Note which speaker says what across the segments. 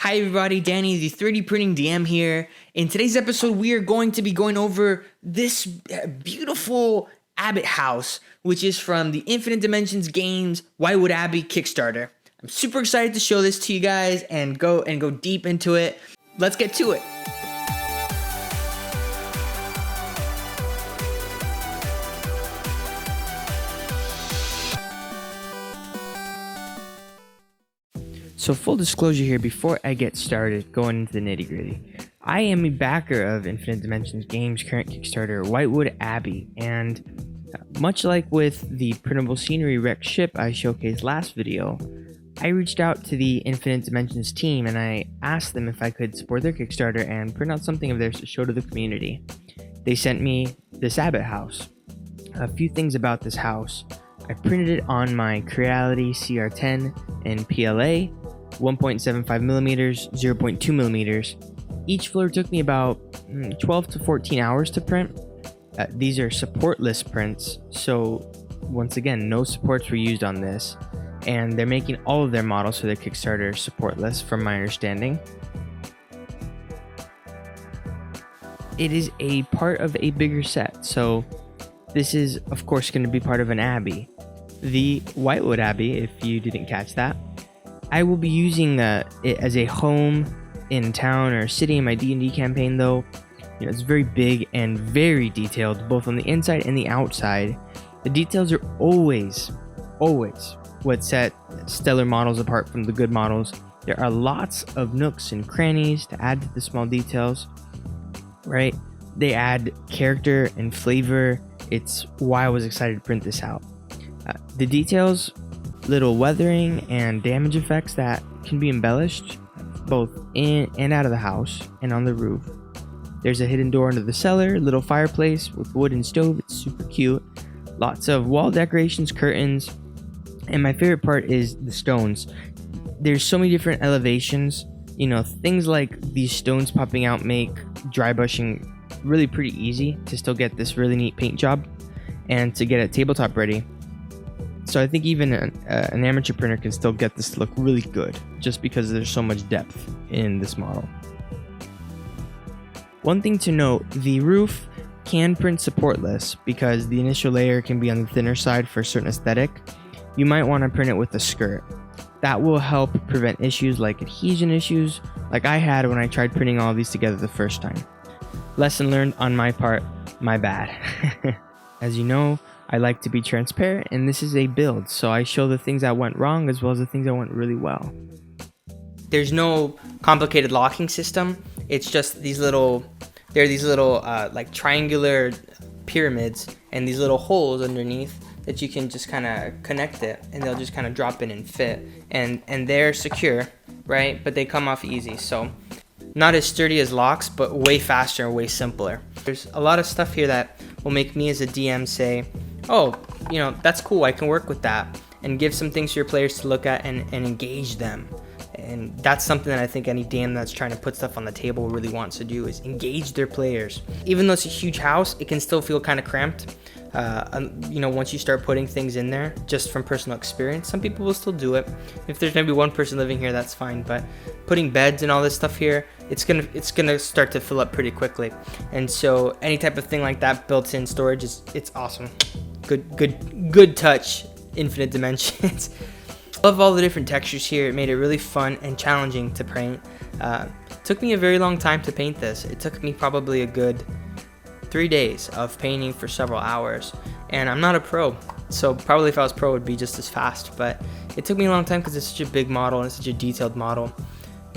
Speaker 1: Hi everybody, Danny, the 3D Printing DM here. In today's episode, we are going to be going over this beautiful Abbot house, which is from the Infinite Dimensions Games Wightwood Abbey Kickstarter. I'm super excited to show this to you guys and go deep into it. Let's get to it. So full disclosure here before I get started going into the nitty gritty. I am a backer of Infinite Dimensions Games' current Kickstarter, Wightwood Abbey, and much like with the printable scenery wrecked ship I showcased last video, I reached out to the Infinite Dimensions team and I asked them if I could support their Kickstarter and print out something of theirs to show to the community. They sent me this Abbot house. A few things about this house. I printed it on my Creality CR-10 in PLA, 1.75 millimeters, 0.2 millimeters. Each floor took me about 12 to 14 hours to print. These are supportless prints, so once again, no supports were used on this, and they're making all of their models for their Kickstarter supportless from my understanding. It is a part of a bigger set, so this is of course going to be part of an abbey. The Wightwood Abbey, if you didn't catch that. I will be using it as a home in town or city in my D&D campaign though. You know, it's very big and very detailed, both on the inside and the outside. The details are always what set stellar models apart from the good models. There are lots of nooks and crannies to add to the small details, right? They add character and flavor. It's why I was excited to print this out. The details, little weathering and damage effects that can be embellished both in and out of the house and on the roof. There's a hidden door into the cellar, little fireplace with wood and stove. It's super cute. Lots of wall decorations, curtains, and my favorite part is the stones. There's so many different elevations. You know, things like these stones popping out make dry brushing really pretty easy to still get this really neat paint job and to get a tabletop ready. So I think even an amateur printer can still get this to look really good just because there's so much depth in this model. One thing to note, the roof can print supportless because the initial layer can be on the thinner side for a certain aesthetic. You might want to print it with a skirt. That will help prevent issues like adhesion issues like I had when I tried printing all of these together the first time. Lesson learned on my part, my bad. As you know, I like to be transparent, and this is a build, so I show the things that went wrong as well as the things that went really well. There's no complicated locking system. It's just these little like triangular pyramids and these little holes underneath that you can just kind of connect it, and they'll just kind of drop in and fit, and they're secure, right? But they come off easy, so not as sturdy as locks, but way faster and way simpler. There's a lot of stuff here that will make me as a DM say, oh, you know, that's cool, I can work with that, and give some things to your players to look at and engage them. And that's something that I think any DM that's trying to put stuff on the table really wants to do, is engage their players. Even though it's a huge house, it can still feel kind of cramped. You know, once you start putting things in there, just from personal experience, some people will still do it. If there's maybe one person living here, that's fine. But putting beds and all this stuff here, it's gonna start to fill up pretty quickly. And so any type of thing like that, built-in storage, it's awesome. Good touch, Infinite Dimensions. Love all the different textures here. It made it really fun and challenging to paint. Took me a very long time to paint this. It took me probably a good 3 days of painting for several hours, and I'm not a pro, so probably if I was pro it would be just as fast, but it took me a long time because it's such a big model and it's such a detailed model,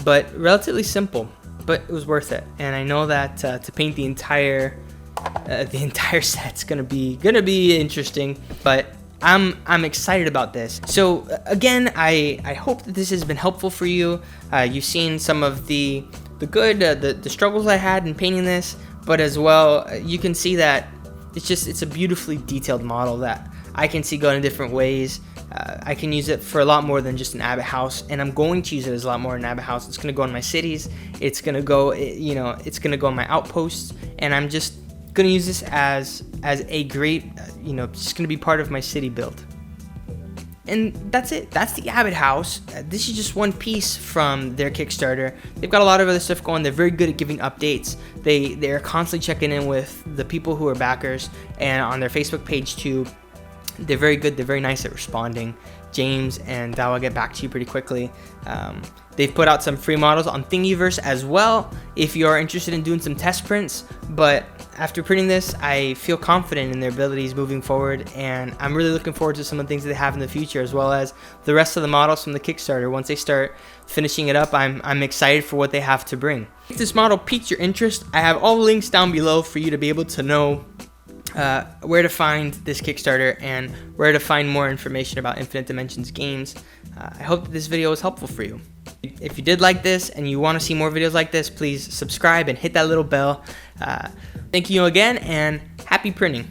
Speaker 1: but relatively simple, but it was worth it. And I know that to paint the entire set's gonna be interesting, but I'm excited about this. So again, I hope that this has been helpful for you. You've seen some of the struggles I had in painting this, but as well, you can see that it's a beautifully detailed model that I can see going in different ways. I can use it for a lot more than just an Abbot house, and I'm going to use it as a lot more than an Abbot house. It's going to go in my cities. It's going to go, it's going to go in my outposts, and I'm just going to use this as a great, just going to be part of my city build. And that's it. That's the Abbot house. This is just one piece from their Kickstarter. They've got a lot of other stuff going. They're very good at giving updates. They're constantly checking in with the people who are backers, and on their Facebook page too. They're very good. They're very nice at responding. James and Dao will get back to you pretty quickly. They've put out some free models on Thingiverse as well if you're interested in doing some test prints. But after printing this, I feel confident in their abilities moving forward, and I'm really looking forward to some of the things that they have in the future, as well as the rest of the models from the Kickstarter. Once they start finishing it up, I'm excited for what they have to bring. If this model piqued your interest, I have all the links down below for you to be able to know where to find this Kickstarter and where to find more information about Infinite Dimensions games. I hope that this video was helpful for you. If you did like this and you want to see more videos like this, please subscribe and hit that little bell. Thank you again, and happy printing.